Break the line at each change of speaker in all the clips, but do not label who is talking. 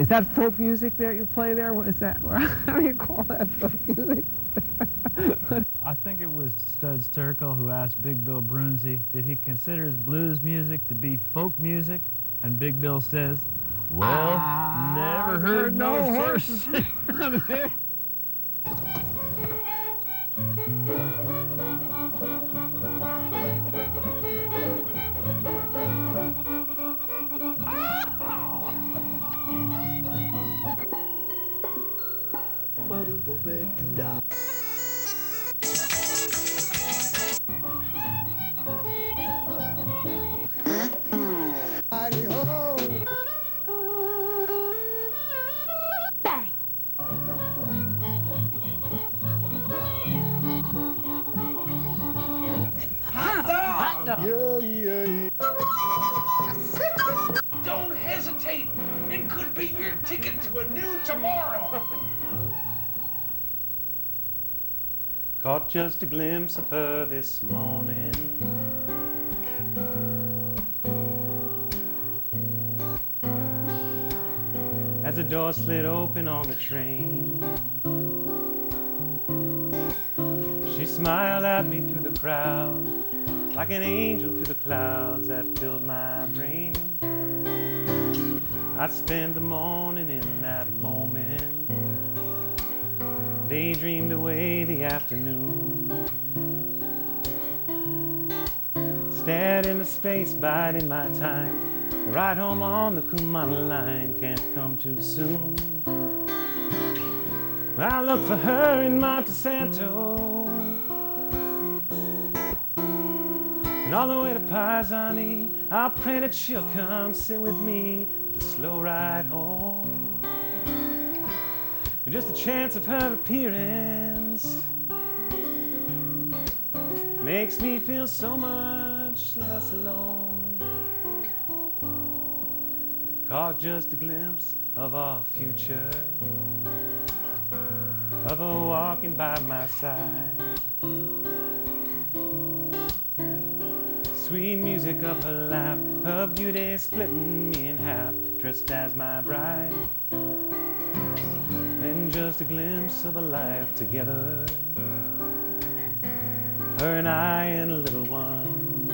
Is that folk music that you play there? What is that? How do you call that folk music?
I think it was Studs Terkel who asked Big Bill Brunzi, did he consider his blues music to be folk music? And Big Bill says, well, never heard no horse.
Don't hesitate. It could be your ticket to a new tomorrow.
Caught just a glimpse of her this morning. As the door slid open on the train, she smiled at me through the crowd, like an angel through the clouds that filled my brain. I spent the morning in that moment, daydreamed away the afternoon, stared into space, biding my time. The ride home on the Kumana line can't come too soon. I look for her in Monte Santo, and all the way to Pisani, I pray that she'll come sit with me for the slow ride home. And just the chance of her appearance makes me feel so much less alone. Caught just a glimpse of our future, of her walking by my side. Sweet music of her laugh, her beauty splitting me in half, dressed as my bride. Then just a glimpse of a life together, her and I and a little one,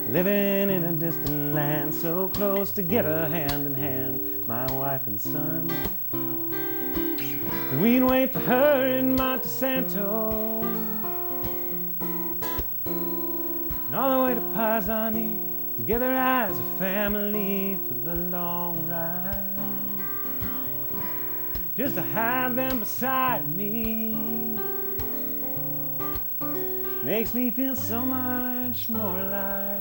living in a distant land, so close together, hand in hand, my wife and son. And we'd wait for her in Monte Santo, and all the way to Pisani, together as a family for the long ride. Just to have them beside me makes me feel so much more alive.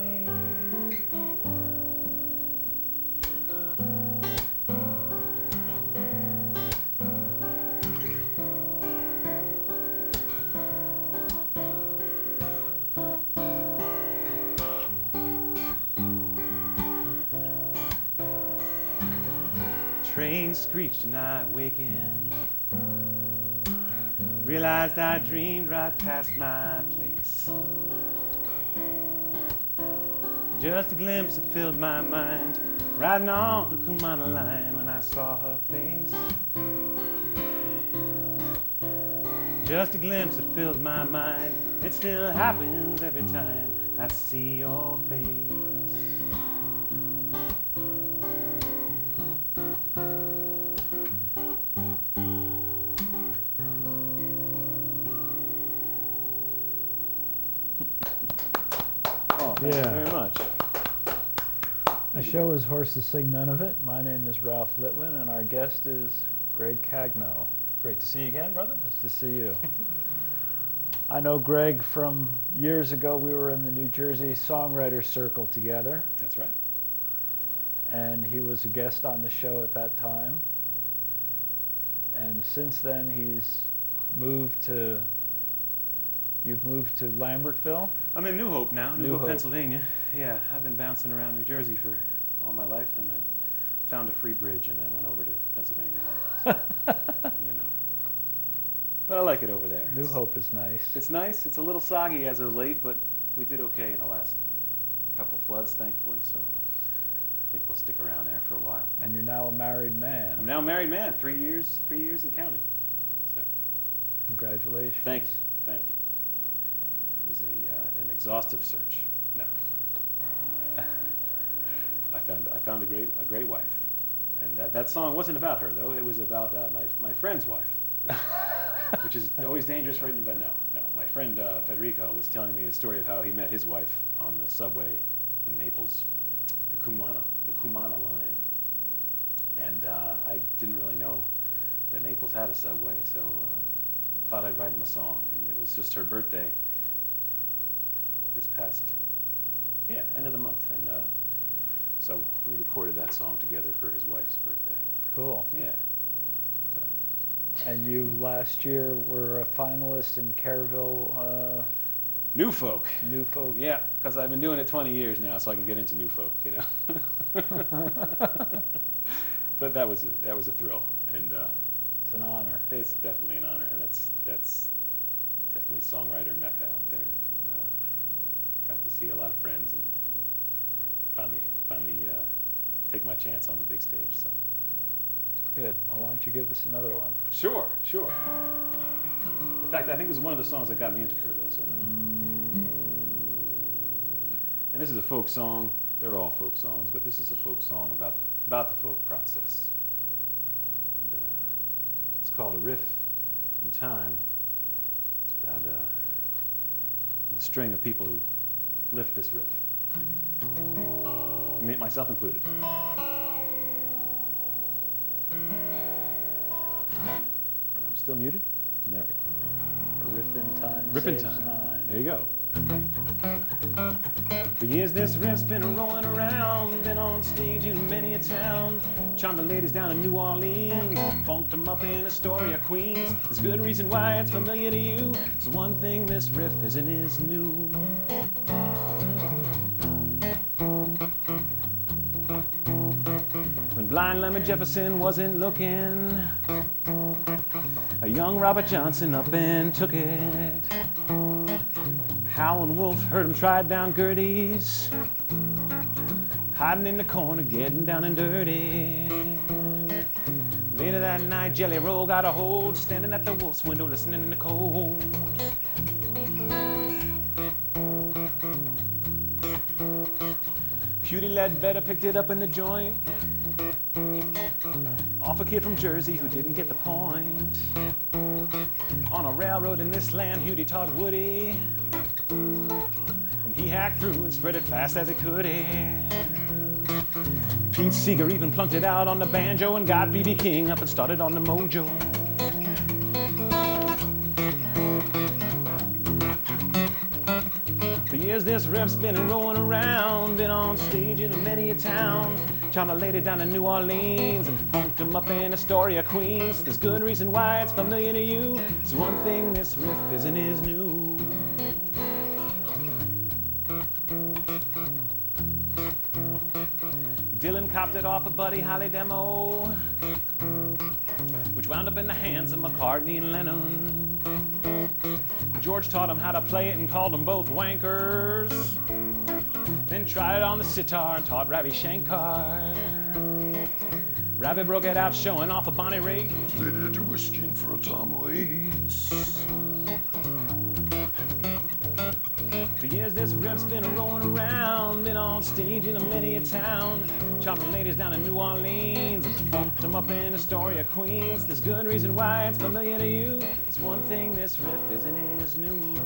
Train screeched and I awakened, realized I dreamed right past my place. Just a glimpse that filled my mind, riding on the Kumana line when I saw her face. Just a glimpse that filled my mind, it still happens every time I see your face. Thank you very much.
The show is Horses Sing None of It. My name is Ralph Litwin, and our guest is Gregg Cagno.
Great to see you again, brother.
Nice to see you. I know Gregg from years ago. We were in the New Jersey Songwriters Circle together.
That's right.
And he was a guest on the show at that time. And since then, he's moved to... You've moved to Lambertville?
I'm in New Hope now, New Hope,
Hope,
Pennsylvania. Yeah, I've been bouncing around New Jersey for all my life, and I found a free bridge and I went over to Pennsylvania. So, you know. But I like it over there.
New Hope is nice.
It's nice. It's a little soggy as of late, but we did okay in the last couple floods, thankfully. So think we'll stick around there for a while.
And you're now a married man.
I'm now a married man, 3 years and counting. So,
Congratulations.
thank you. It was an exhaustive search. No, I found a great wife, and that song wasn't about her though. It was about my friend's wife, which is always dangerous, right? But no. My friend Federico was telling me the story of how he met his wife on the subway in Naples, the Cumana line, and I didn't really know that Naples had a subway, so thought I'd write him a song, and it was just her birthday this past end of the month, and so we recorded that song together for his wife's birthday.
Cool.
Yeah. So.
And you last year were a finalist in Kerrville
New Folk.
New Folk.
Yeah, because I've been doing it 20 years now, so I can get into New Folk, you know. But that was a thrill, and
It's an honor.
it's definitely an honor, and that's definitely songwriter mecca out there. And, got to see a lot of friends, and finally take my chance on the big stage. So.
Good. Well, why don't you give us another one?
Sure. In fact, I think this is one of the songs that got me into Kerrville. So. And this is a folk song. They're all folk songs, but this is a folk song about the folk process. And, it's called A Riff in Time. It's about a string of people who lift this riff, myself included. And I'm still muted. And there we go.
A riff in time.
Riff in
saves
time.
9.
There you go. For years this riff's been rolling around, been on stage in many a town, charmed the ladies down in New Orleans, funked them up in Astoria, Queens. There's good reason why it's familiar to you. It's one thing this riff isn't is new. When blind Lemon Jefferson wasn't looking, a young Robert Johnson up and took it. Howlin' Wolf heard him try down Gertie's, hiding in the corner, getting down and dirty. Later that night, Jelly Roll got a hold, standing at the Wolf's window, listening in the cold. Cutie Ledbetter picked it up in the joint, off a kid from Jersey who didn't get the point. On a railroad in this land, Hudie taught Woody, and he hacked through and spread it fast as he could. Pete Seeger even plunked it out on the banjo and got B.B. King up and started on the mojo. For years this riff's been rolling around, been on stage in many a town, charmed a lady down in New Orleans and funked him up in Astoria, Queens. There's good reason why it's familiar to you. It's one thing this riff isn't is new. Dylan copped it off of Buddy Holly demo, which wound up in the hands of McCartney and Lennon. George taught him how to play it and called them both wankers. Then tried it on the sitar and taught Ravi Shankar. Ravi broke it out showing off a Bonnie Raitt.
Split it to a skin for a Tom Waits.
For years this riff's been rolling around, been on stage in many a town, charming ladies down in New Orleans and funked them up in Astoria, Queens. There's good reason why it's familiar to you. It's one thing this riff isn't is new.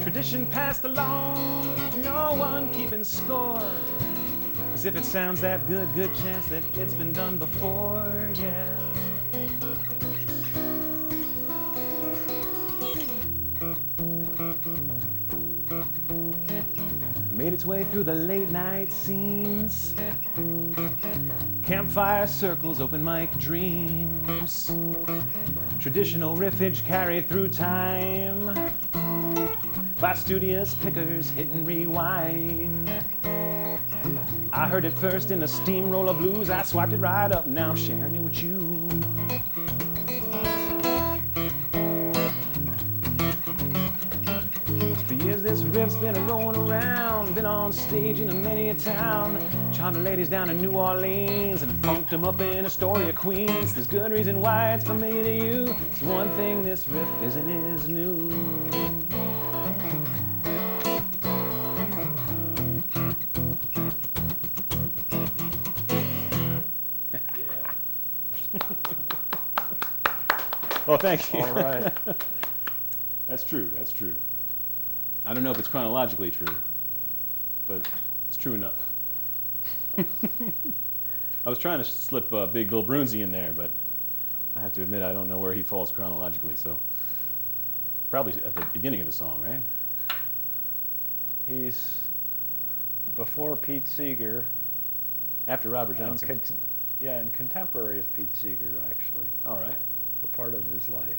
Tradition passed along, no one keeping score. 'Cause if it sounds that good, good chance that it's been done before, yeah. Made its way through the late night scenes, campfire circles, open mic dreams, traditional riffage carried through time by studious pickers hitting rewind. I heard it first in the steamroller blues, I swiped it right up, now I'm sharing it with you. For years this riff's been rolling around, been on stage in many a town, charmed the ladies down in New Orleans and funked them up in Astoria, Queens. There's good reason why it's familiar to you. It's one thing this riff isn't is new. Oh, thank you.
All right.
That's true, that's true. I don't know if it's chronologically true, but it's true enough. I was trying to slip Big Bill Brunzi in there, but I have to admit I don't know where he falls chronologically, so probably at the beginning of the song, right?
He's before Pete Seeger.
After Robert Johnson.
And contemporary of Pete Seeger, actually,
All right.
for part of his life.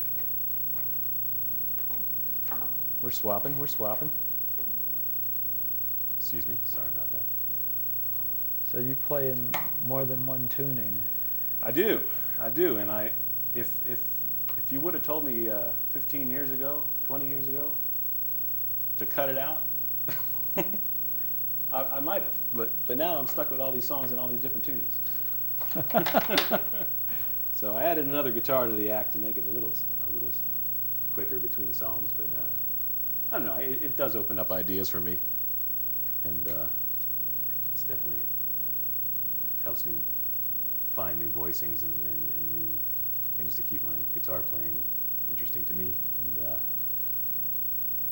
We're swapping, we're swapping. Excuse me, sorry about that.
So you play in more than one tuning.
I do, and if you would have told me 15 years ago, 20 years ago, to cut it out, I might have, but now I'm stuck with all these songs and all these different tunings. So I added another guitar to the act to make it a little quicker between songs, but I don't know, it does open up ideas for me, and it's definitely helps me find new voicings and new things to keep my guitar playing interesting to me. And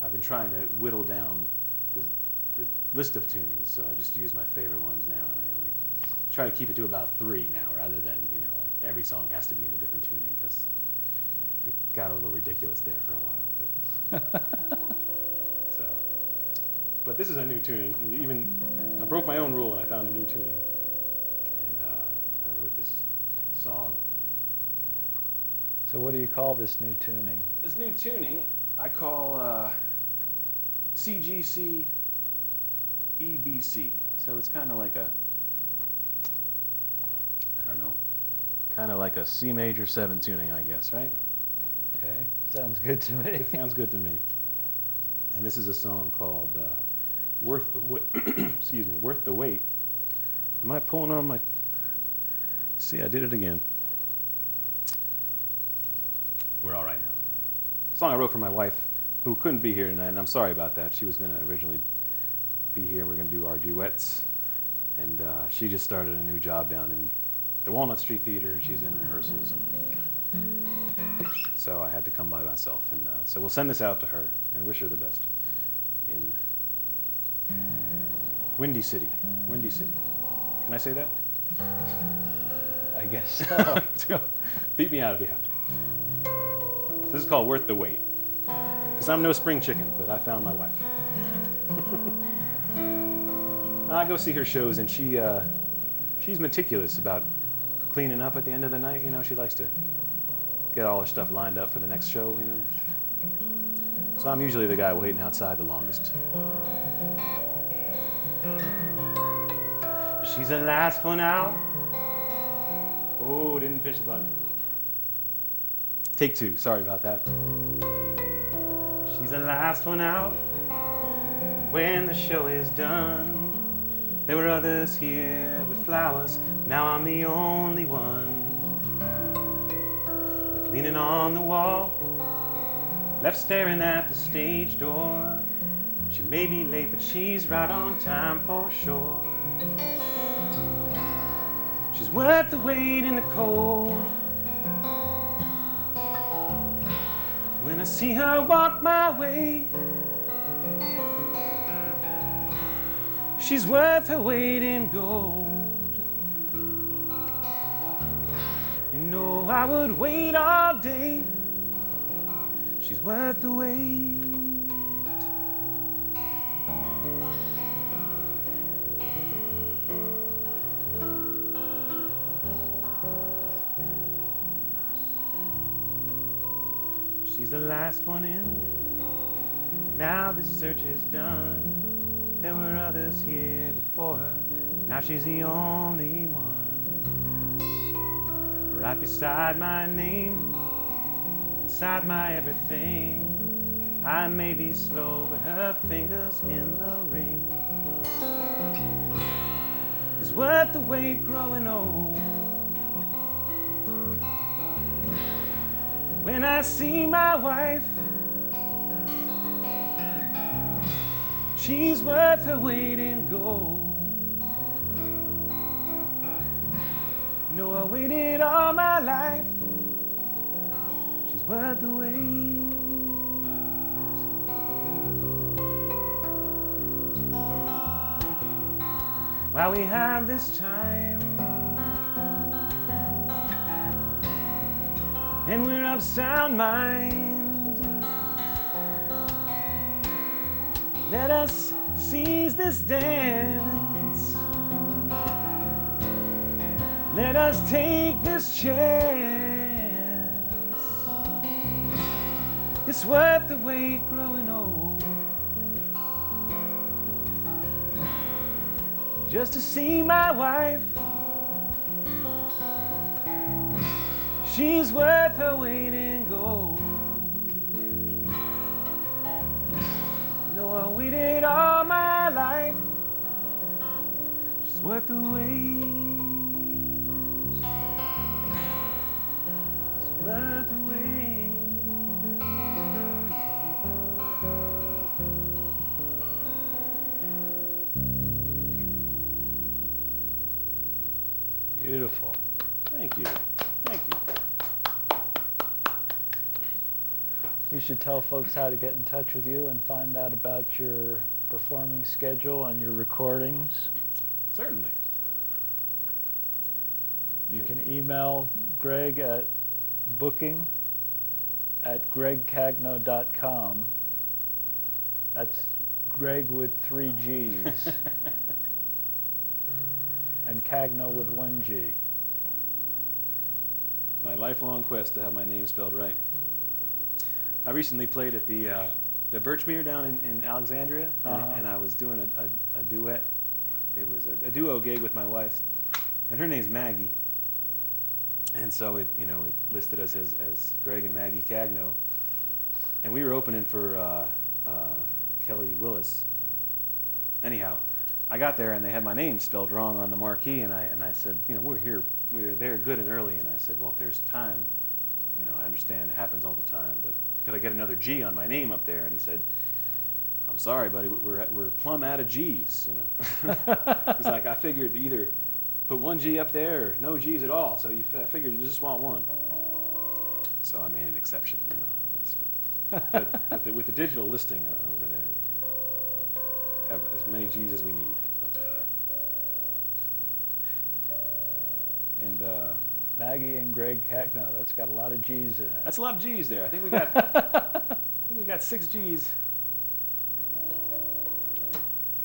I've been trying to whittle down the list of tunings, so I just use my favorite ones now, and I only try to keep it to about 3 now, rather than, you know, every song has to be in a different tuning, because it got a little ridiculous there for a while. But so, but this is a new tuning. Even I broke my own rule and I found a new tuning, and I wrote this song.
So what do you call this new tuning?
This new tuning I call CGC EBC. So it's kind of like a, I don't know, kind of like a C major 7 tuning, I guess, right?
Okay, sounds good to me.
It sounds good to me. And this is a song called Worth the Wait. Excuse me, Worth the Wait. Am I pulling on my? See, I did it again. We're all right now. Song I wrote for my wife, who couldn't be here tonight, and I'm sorry about that. She was going to originally be here. We're going to do our duets, and she just started a new job down in the Walnut Street Theater. She's in rehearsals, and so I had to come by myself. And so we'll send this out to her and wish her the best in Windy City. Windy City. Can I say that?
I guess so.
Beat me out if you have to. So this is called Worth the Wait. Because I'm no spring chicken, but I found my wife. I go see her shows, and she's meticulous about cleaning up at the end of the night. You know, she likes to get all her stuff lined up for the next show, you know. So I'm usually the guy waiting outside the longest. She's the last one out. Oh, didn't push the button. Take 2, sorry about that. She's the last one out when the show is done. There were others here with flowers, now I'm the only one. Left leaning on the wall, left staring at the stage door. She may be late, but she's right on time for sure. She's worth the wait in the cold. When I see her walk my way, she's worth her weight in gold. You know I would wait all day. She's worth the wait. She's the last one in. Now this search is done. There were others here before her. Now she's the only one. Right beside my name, inside my everything. I may be slow, but her fingers in the ring. is worth the wait growing old. When I see my wife, she's worth her weight in gold. You know, I waited all my life. She's worth the wait. While we have this time, and we're of sound mind, let us seize this dance. Let us take this chance. It's worth the wait growing old, just to see my wife. She's worth her weight in gold. No, I waited all my life. She's worth the wait. She's worth the wait.
Beautiful.
Thank you. Thank you.
We should tell folks how to get in touch with you and find out about your performing schedule and your recordings.
Certainly.
You can email Gregg at booking@greggcagno.com. That's Gregg with 3 G's. And Cagno with 1 G.
My lifelong quest to have my name spelled right. I recently played at the Birchmere down in Alexandria, and I was doing a duet. It was a duo gig with my wife, and her name's Maggie. And so it listed us as Gregg and Maggie Cagno, and we were opening for Kelly Willis. Anyhow, I got there and they had my name spelled wrong on the marquee, and I said, we're there good and early, and I said, well, if there's time, I understand it happens all the time, but could I get another G on my name up there? And he said, I'm sorry, buddy, we're plumb out of G's. He's like, I figured either put 1 G up there or no G's at all, so I figured you just want one. So I made an exception, how it is. But with the digital listing over there, we have as many G's as we need. And
Maggie and Gregg Cagno, that's got a lot of G's in it.
that's a lot of G's there. I think we got 6 G's.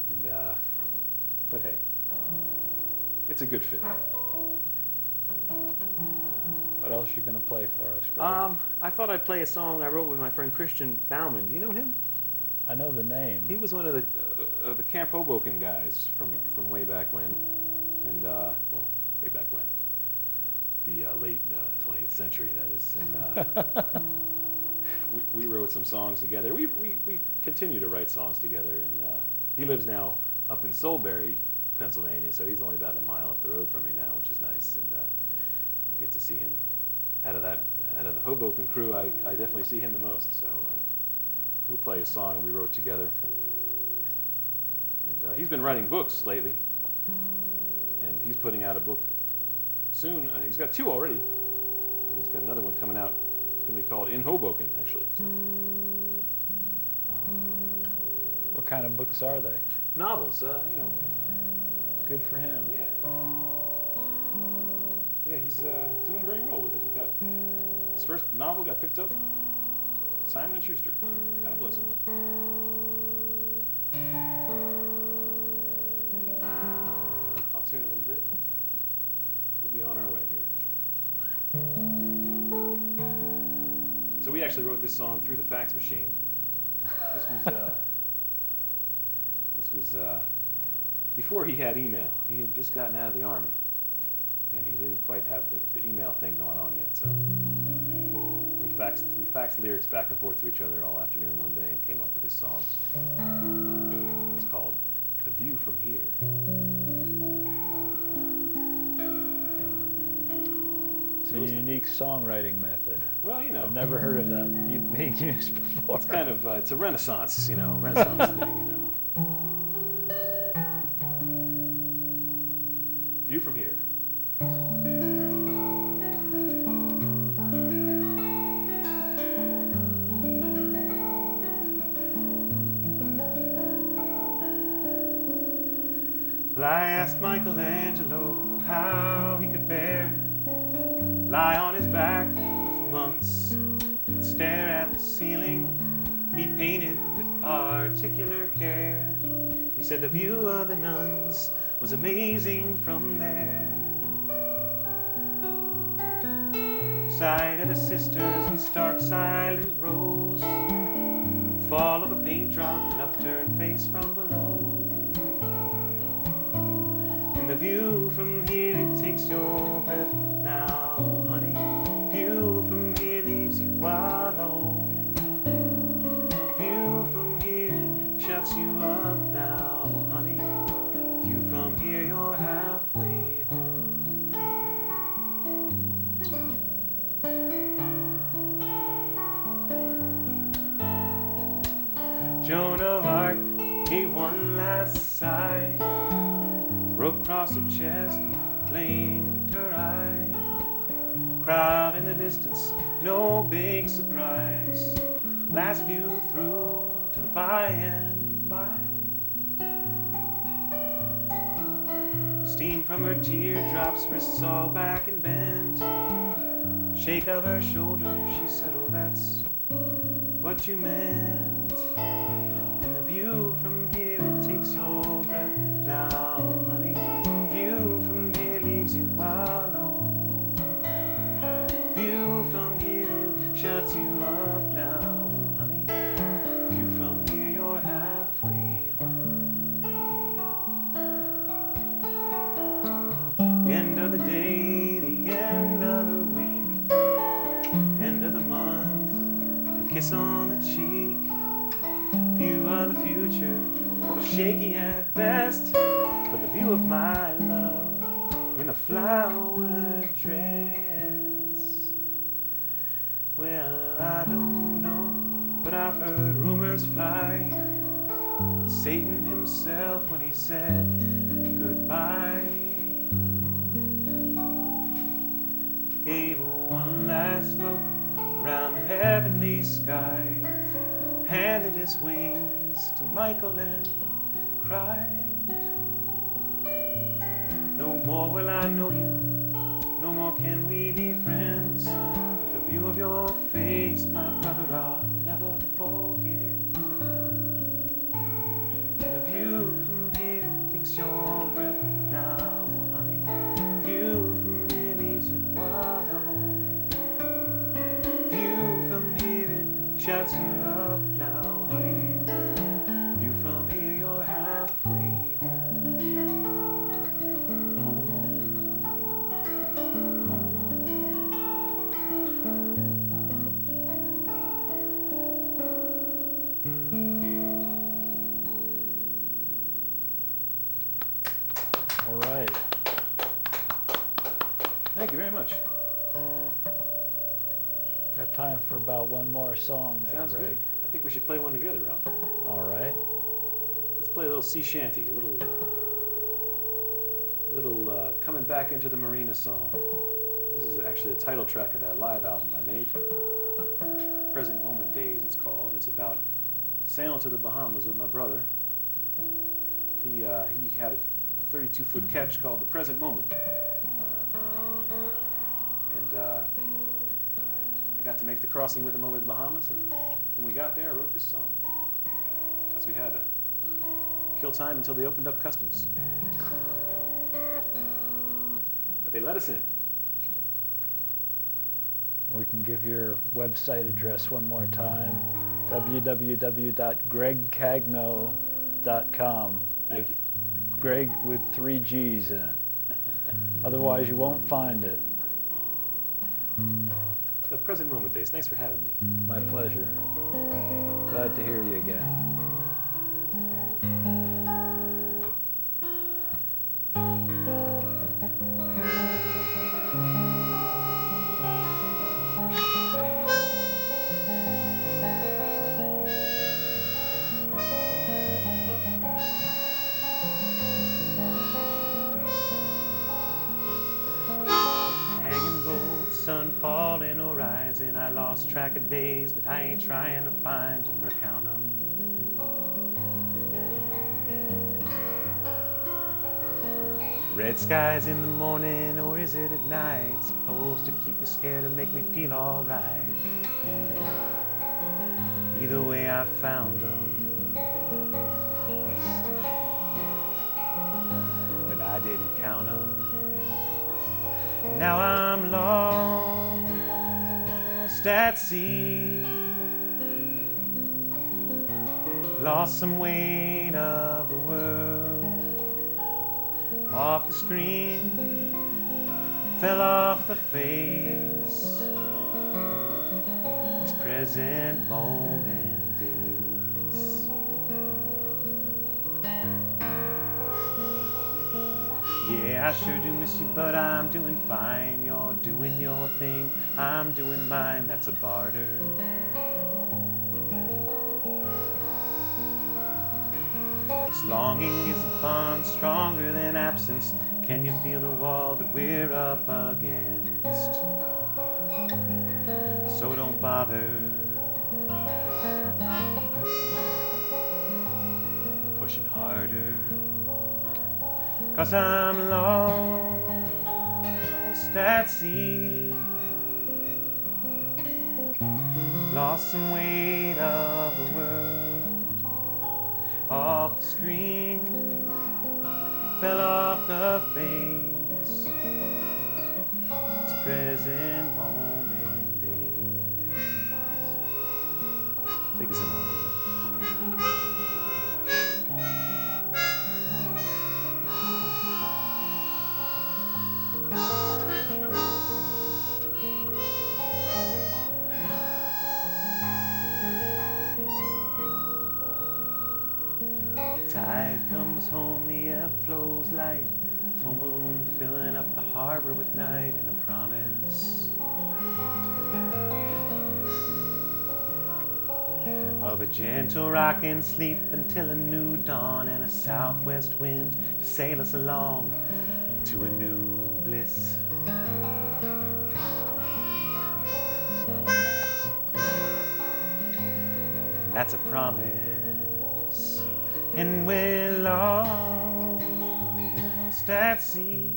And but hey, it's a good fit.
What else you gonna play for us, Gregg?
I thought I'd play a song I wrote with my friend Christian Bauman. Do you know him?
I know the name.
He was one of the Camp Hoboken guys from way back when, and way back when, the late 20th century, that is. And we wrote some songs together. We continue to write songs together, and he lives now up in Solebury, Pennsylvania, so he's only about a mile up the road from me now, which is nice, and I get to see him out of the Hoboken crew. I definitely see him the most, so we'll play a song we wrote together. And he's been writing books lately, and he's putting out a book soon. He's got 2 already, and he's got another one coming out, going to be called In Hoboken, actually. So.
What kind of books are they?
Novels,
Good for him.
Yeah. Yeah, he's doing very well with it. He got his first novel got picked up. Simon & Schuster. God bless him. I'll tune a little bit. We'll be on our way here. So we actually wrote this song through the fax machine. This was before he had email. He had just gotten out of the Army, and he didn't quite have the email thing going on yet. So we faxed lyrics back and forth to each other all afternoon one day and came up with this song. It's called The view from here.
It's a unique songwriting method.
Well, you know.
I've never heard of that being used before.
It's kind of, it's a Renaissance, Renaissance thing, View from here. Well, I asked Michelangelo how he could bear lie on his back for months and stare at the ceiling he painted with particular care. He said the view of the nuns was amazing from there. Sight of the sisters in stark silent rows, fall of a paint drop, an upturned face from below. And the view from here, it takes your breath now, honey. View from here leaves you alone. View from here shuts you up now, honey. View from here, you're halfway home. Joan of Arc gave one last sigh, rope across her chest, flame lit her eye. Crowd in the distance, no big surprise. Last view through to the by and by. Steam from her teardrops, wrists all back and bent. Shake of her shoulder, she said, oh, that's what you meant. And the view from here, it takes your breath now, honey. View from here leaves you alone. View from here shuts you up now, honey. View from here, you're halfway home. The end of the day, the end of the week, end of the month, a kiss on the cheek. View of the future, shaky at best, but the view of my love in a flower dress. Well, I don't know, but I've heard rumors fly. Satan himself when he said goodbye gave one last look round the heavenly sky, handed his wings to Michael and cried, no more will I know you, no more can we be friends, but the view of your face, my brother, I'll never forget. And the view from here takes your breath now, honey. View from here leaves you alone. View from here shuts you up now, honey. View from here, you're halfway home. Home. Home.
All right.
Thank you very much.
Got time for about one more song there,
Sounds
Gregg.
good. I think we should play one together, Ralph.
All right.
Let's play a little sea shanty, a little coming back into the marina song. This is actually the title track of that live album I made. Present Moment Days, it's called. It's about sailing to the Bahamas with my brother. He had a 32-foot catch called the Present Moment, and I got to make the crossing with him over the Bahamas. And when we got there, I wrote this song because we had to kill time until they opened up customs. But they let us in.
We can give your website address one more time. www.greggcagno.com.
Thank you.
Gregg with 3 G's in it. Otherwise, you won't find it.
The Present Moment Days. Thanks for having me.
My pleasure. Glad to hear you again.
horizon. I lost track of days, but I ain't trying to find them or count them. Red skies in the morning, or is it at night? Supposed to keep me scared or make me feel alright. Either way, I found them, but I didn't count them. Now I'm lost at sea, lost some weight of the world off the screen, fell off the face, these present moment days. Yeah, I sure do miss you, but I'm doing fine. You're doing your thing, I'm doing mine, that's a barter. This longing is a bond stronger than absence. Can you feel the wall that we're up against? So don't bother pushing harder, 'cause I'm lost at sea, lost some weight of the world off the screen, fell off the face, it's present moment days. Take us in, Oliver. Tide comes home, the ebb flows light, full moon filling up the harbor with night, and a promise of a gentle rocking sleep until a new dawn, and a southwest wind to sail us along to a new bliss. That's a promise, and we're lost at sea,